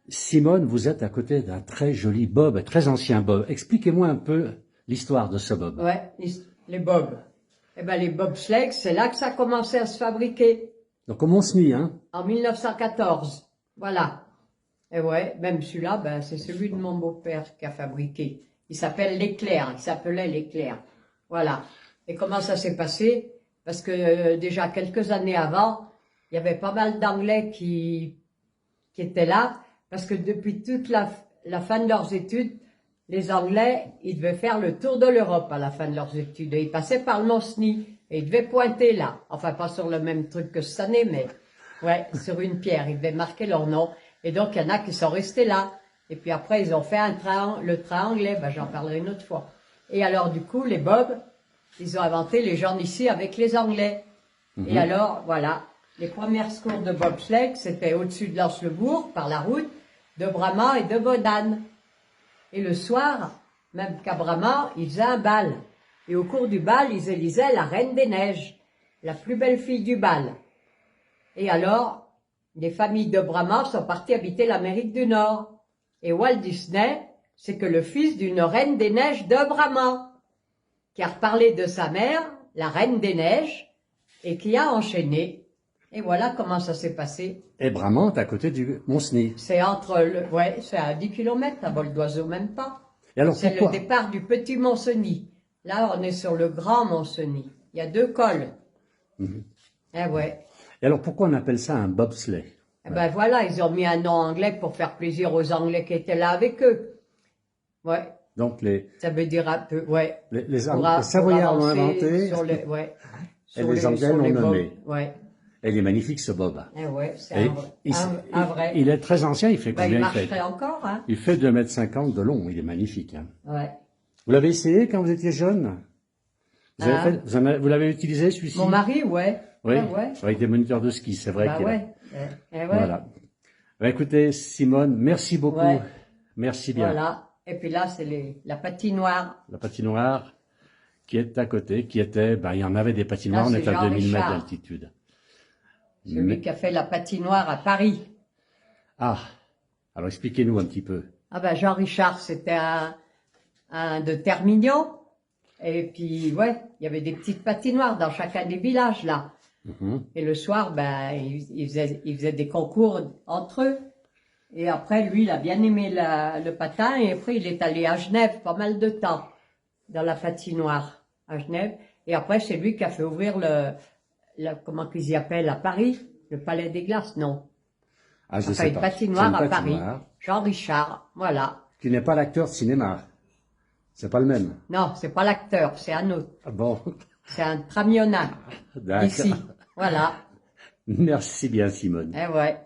Simone, vous êtes à côté d'un très joli bob, un très ancien bob. Expliquez-moi un peu l'histoire de ce bob. Ouais, les bobs. Eh ben, les bobsleighs, c'est là que ça a commencé à se fabriquer. Donc, on Mont-Cenis, hein? En 1914. Voilà. Et ouais, même celui-là, ben, c'est celui de mon beau-père qui a fabriqué. Il s'appelle l'Éclair, il s'appelait l'Éclair. Voilà. Et comment ça s'est passé? Parce que déjà quelques années avant, il y avait pas mal d'Anglais qui étaient là, parce que depuis toute la fin de leurs études, les Anglais, ils devaient faire le tour de l'Europe à la fin de leurs études. Et ils passaient par le Mont-Cenis, et ils devaient pointer là. Enfin, pas sur le même truc que cette année, mais ouais, sur une pierre. Ils devaient marquer leur nom. Et donc, il y en a qui sont restés là. Et puis après, ils ont fait le train anglais. Ben, j'en parlerai une autre fois. Et alors, du coup, les bobs, ils ont inventé les gens d'ici avec les Anglais. Et alors, voilà, les premières secours de bobsleigh, c'était au-dessus de Lens-le-Bourg, par la route, de Bramant et de Bodane. Et le soir, même qu'à Bramant, ils faisaient un bal. Et au cours du bal, ils élisaient la Reine des Neiges, la plus belle fille du bal. Et alors, les familles de Bramant sont parties habiter l'Amérique du Nord. Et Walt Disney, c'est que le fils d'une Reine des Neiges de Bramant, qui a reparlé de sa mère, la Reine des Neiges, et qui a enchaîné. Et voilà comment ça s'est passé. Et Bramant, à côté du Mont-Cenis. C'est ouais, c'est à 10 km, à vol d'oiseau, même pas. Et alors, c'est pourquoi le départ du petit Mont-Cenis. Là, on est sur le grand Mont-Cenis. Il y a 2 cols. Eh ouais. Et alors, pourquoi on appelle ça un bobsleigh? Eh ben voilà, ils ont mis un nom anglais pour faire plaisir aux Anglais qui étaient là avec eux. Ouais. Donc, ça veut dire un peu, ouais. Les Savoyards l'ont inventé. Ouais. Et les Anglais l'ont nommé. Ouais. Et il est magnifique ce bob. Eh ouais, c'est un vrai. Il est très ancien, il fait combien? Il marcherait encore, hein. Il fait 2,50 m de long, il est magnifique. Hein. Ouais. Vous l'avez essayé quand vous étiez jeune? Vous l'avez utilisé celui-ci? Mon mari, ouais. Oui, ouais. Avec des moniteurs de ski, c'est vrai qu'il ouais. Voilà. Ben, écoutez, Simone, merci beaucoup. Ouais. Merci bien. Voilà. Et puis là, c'est la patinoire. La patinoire qui est à côté, il y en avait des patinoires, on est à 2000 mètres d'altitude. Celui qui a fait la patinoire à Paris. Ah, alors expliquez-nous un petit peu. Ah ben Jean Richard, c'était un de Termignon. Et puis, ouais, il y avait des petites patinoires dans chacun des villages, là. Et le soir, ben, ils faisaient des concours entre eux. Et après, lui, il a bien aimé le patin. Et après, il est allé à Genève pas mal de temps, dans la patinoire, à Genève. Et après, c'est lui qui a fait ouvrir comment qu'ils y appellent à Paris, le Palais des Glaces, non. Ah, je sais une pas. patinoire à Paris. Jean Richard, voilà. Qui n'est pas l'acteur de cinéma. C'est pas le même. Non, c'est pas l'acteur, c'est un autre. Ah bon. C'est un Tramionnat. Ici, voilà. Merci bien, Simone. Eh ouais.